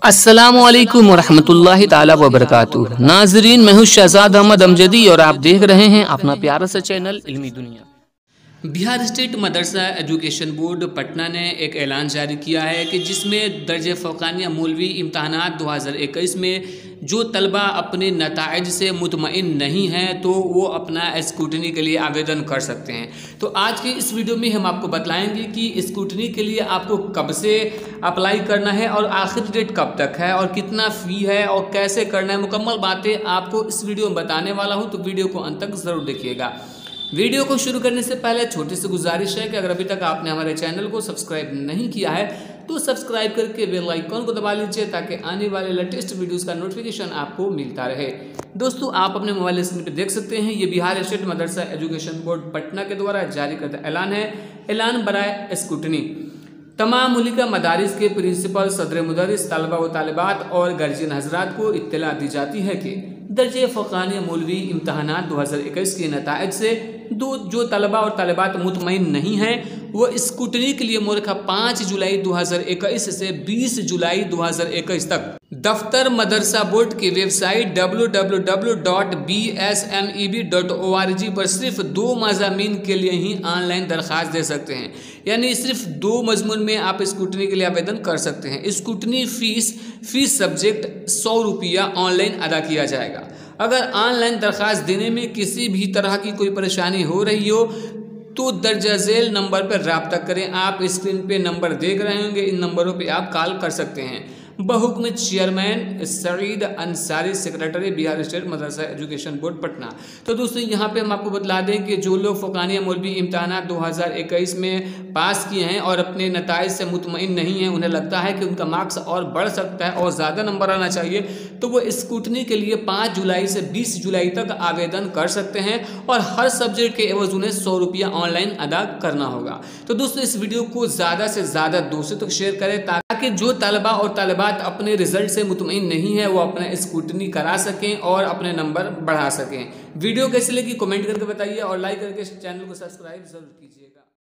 अस्सलामुअलैकुम वरहमतुल्लाहि ताला वबरकातुहू। नाजरीन, मैं हूँ शहजाद अहमद अमजदी और आप देख रहे हैं अपना प्यारा सा चैनल इल्मी दुनिया। Bihar state Madrasa education board Patna ने एक ऐलान जारी किया है कि जिसमें दर्जे फ़ौक़ानिया मौलवी इम्तहानात 2021 में जो तलबा अपने नताइज से मुतमईन नहीं हैं तो वो अपना स्क्रूटनी के लिए आवेदन कर सकते हैं। तो आज के इस वीडियो में हम आपको बतलाएंगे कि स्क्रूटनी के लिए आपको कब से अप्लाई करना है और आखिरी डेट कब तक है और कितना फ़ी है और कैसे करना है। मुकम्मल बातें आपको इस वीडियो में बताने वाला हूँ, तो वीडियो को अंत तक ज़रूर देखिएगा। वीडियो को शुरू करने से पहले छोटी सी गुजारिश है कि अगर अभी तक आपने हमारे चैनल को सब्सक्राइब नहीं किया है तो सब्सक्राइब करके बेल आइकन को दबा लीजिए ताकि आने वाले लेटेस्ट वीडियोस का नोटिफिकेशन आपको मिलता रहे। दोस्तों, आप अपने मोबाइल स्क्रीन पर देख सकते हैं, ये Bihar state Madrasa education board Patna के द्वारा जारी करता ऐलान है। ऐलान बराए स्क्रूटनी। तमाम मुल्का मदारिस के प्रिंसिपल, सदर मुदर्रिस, तलबा व तालिबात और गार्जियन हजरात को इत्तला दी जाती है कि दर्जे फ़ौक़ानिया मौलवी इम्तहानात 2021 के नताइज से जो तलबा और तालिबात मुतमईन नहीं हैं वो स्क्रूटनी के लिए मोरखा 5 जुलाई 2021 से 20 जुलाई 2021 तक दफ्तर मदरसा बोर्ड की वेबसाइट www.bsmeb.org पर सिर्फ 2 मज़ामीन के लिए ही ऑनलाइन दरख्वास्त दे सकते हैं। यानी सिर्फ 2 मजमून में आप स्क्रूटनी के लिए आवेदन कर सकते हैं। स्क्रूटनी फीस सब्जेक्ट 100 रुपया ऑनलाइन अदा किया जाएगा। अगर ऑनलाइन दरख्वास्त देने में किसी भी तरह की कोई परेशानी हो रही हो तो दर्ज झेल नंबर पर रब्ता करें। आप स्क्रीन पे नंबर देख रहे होंगे, इन नंबरों पे आप कॉल कर सकते हैं। बहुक्म chairman Saeed Ansari, secretary, Bihar state Madrasa education board Patna. तो दोस्तों, यहाँ पे हम आपको बतला दें कि जो लोग फ़ौक़ानिया मौलवी इम्तहानात 2021 में पास किए हैं और अपने नताइज से मुतमईन नहीं हैं, उन्हें लगता है कि उनका मार्क्स और बढ़ सकता है और ज़्यादा नंबर आना चाहिए, तो वो स्क्रूटनी के लिए 5 जुलाई से 20 जुलाई तक आवेदन कर सकते हैं और हर सब्जेक्ट के एवज उन्हें 100 रुपया ऑनलाइन अदा करना होगा। तो दोस्तों, इस वीडियो को ज़्यादा से ज़्यादा दोस्तों तक शेयर करें ताकि जो तलबा और तालिबात अपने रिजल्ट से मुतमईन नहीं है वो अपना स्क्रूटनी करा सकें और अपने नंबर बढ़ा सकें। वीडियो कैसी लगी कमेंट करके बताइए और लाइक करके चैनल को सब्सक्राइब जरूर कीजिए।